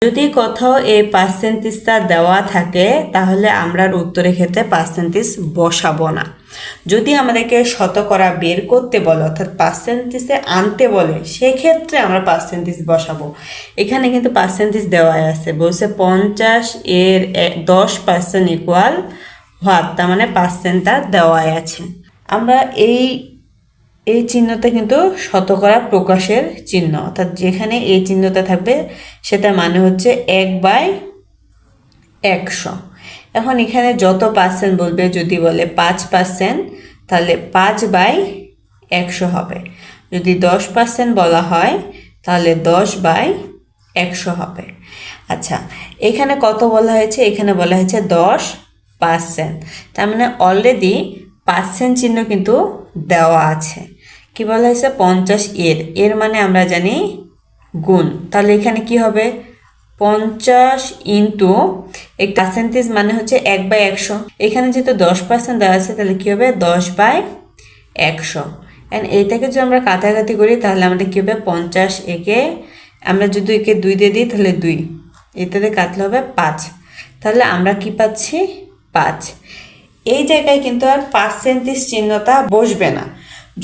যদি কোথাও এই পার্সেন্টেজটা দেওয়া থাকে তাহলে আমরা উত্তরের ক্ষেত্রে পার্সেন্টেজ বসাবো না। যদি আমাদেরকে শতকরা বের করতে বলে অর্থাৎ পার্সেন্টেজে আনতে বলে সেক্ষেত্রে আমরা পার্সেন্টেজ বসাবো। এখানে কিন্তু পার্সেন্টেজ দেওয়া আছে, বলছে 50 এর 10% ইকুয়াল হোয়াট, তার মানে পার্সেন্টটা দেওয়াই আছে। আমরা এই চিহ্নটা কিন্তু শতকরা প্রকাশের চিহ্ন, অর্থাৎ যেখানে এই চিহ্নটা থাকবে সেটা মানে হচ্ছে 1/100। এখন এখানে যত পার্সেন্ট বলবে, যদি বলে 5% তাহলে 5/100 হবে। যদি 10% বলা হয় তাহলে 10/100 হবে। আচ্ছা, এখানে কত বলা হয়েছে? এখানে বলা হয়েছে 10%, তার মানে অলরেডি পার্সেন্ট চিহ্ন কিন্তু দেওয়া আছে। কি বলা হয়েছে? 50 এর মানে আমরা জানি গুণ, তাহলে এখানে কি হবে? 50 ইন্টু এই পার্সেন্টেজ মানে হচ্ছে 1/100। এখানে যেহেতু 10% দেওয়া আছে তাহলে কি হবে? 10/100। অ্যান্ড এইটাকে যদি আমরা কাটাকাটি করি তাহলে আমাদের কি হবে? 50 একে আমরা যদি একে 2 দিয়ে দিই তাহলে 2, এটাতে কাটলে হবে 5। তাহলে আমরা কি পাচ্ছি? 5। এই জায়গায় কিন্তু আর পার্সেন্টেজ চিহ্নটা বসবে না।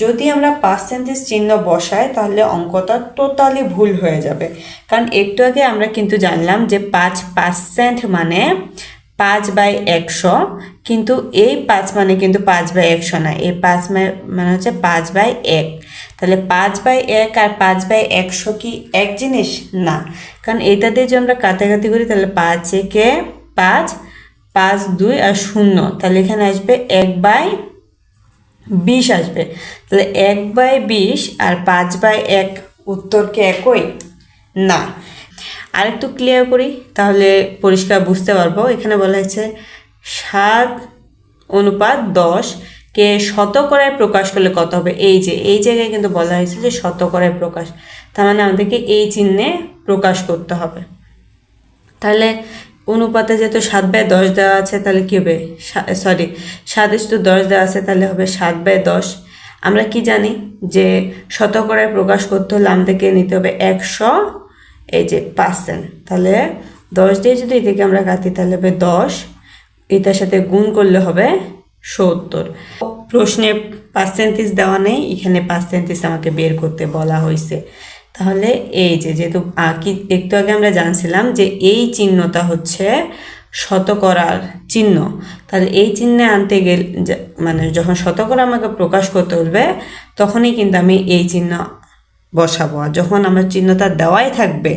যদি আমরা পার্সেন্টেজ চিহ্ন বসাই তাহলে অঙ্কটা টোটালি ভুল হয়ে যাবে। কারণ একটু আগে আমরা কিন্তু জানলাম যে 5% মানে 5/100, কিন্তু এই 5 মানে কিন্তু 5/100 না, এই 5 মানে হচ্ছে 5/1। তাহলে 5/1 আর 5/100 কি এক জিনিস? না, কারণ এটা দিয়ে যদি আমরা কাটাকাটি করি তাহলে 5 একে 5, 5 2 আর 0, তাহলে এখানে আসবে 1/20 আসবে। তাহলে 1/20 আর 5/1 উত্তর কি একই? না। আরেকটু ক্লিয়ার করি তাহলে পরিষ্কার বুঝতে পারবো। এখানে বলা হয়েছে 7:10 কে শতকরায় প্রকাশ করলে কত হবে? এই জায়গায় কিন্তু বলা হয়েছে যে শতকরায় প্রকাশ, তার মানে আমাদেরকে এই চিহ্নে প্রকাশ করতে হবে। তাহলে অনুপাতে যেহেতু 7/10 দেওয়া আছে তাহলে কী হবে? 7:10 দেওয়া আছে তাহলে হবে 7/10। আমরা কি জানি যে শতকরায় প্রকাশ করতে হলে আমাদেরকে নিতে হবে 100 %। তাহলে 10 দিয়ে যদি এটাকে আমরা কাটি তাহলে হবে 10, এটার সাথে গুণ করলে হবে 70। প্রশ্নে পার্সেন্টেজ দেওয়া নেই, এখানে পার্সেন্টেজ আমাকে বের করতে বলা হয়েছে। তাহলে এই যেহেতু একটু আগে আমরা জানছিলাম যে এই চিহ্নটা হচ্ছে শতকরার চিহ্ন, তাহলে এই চিহ্নে আনতে গেলে মানে যখন শতকরা আমাকে প্রকাশ করতে বলবে তখনই কিন্তু আমি এই চিহ্ন বসাবো। আর যখন আমার চিহ্নটা দেওয়াই থাকবে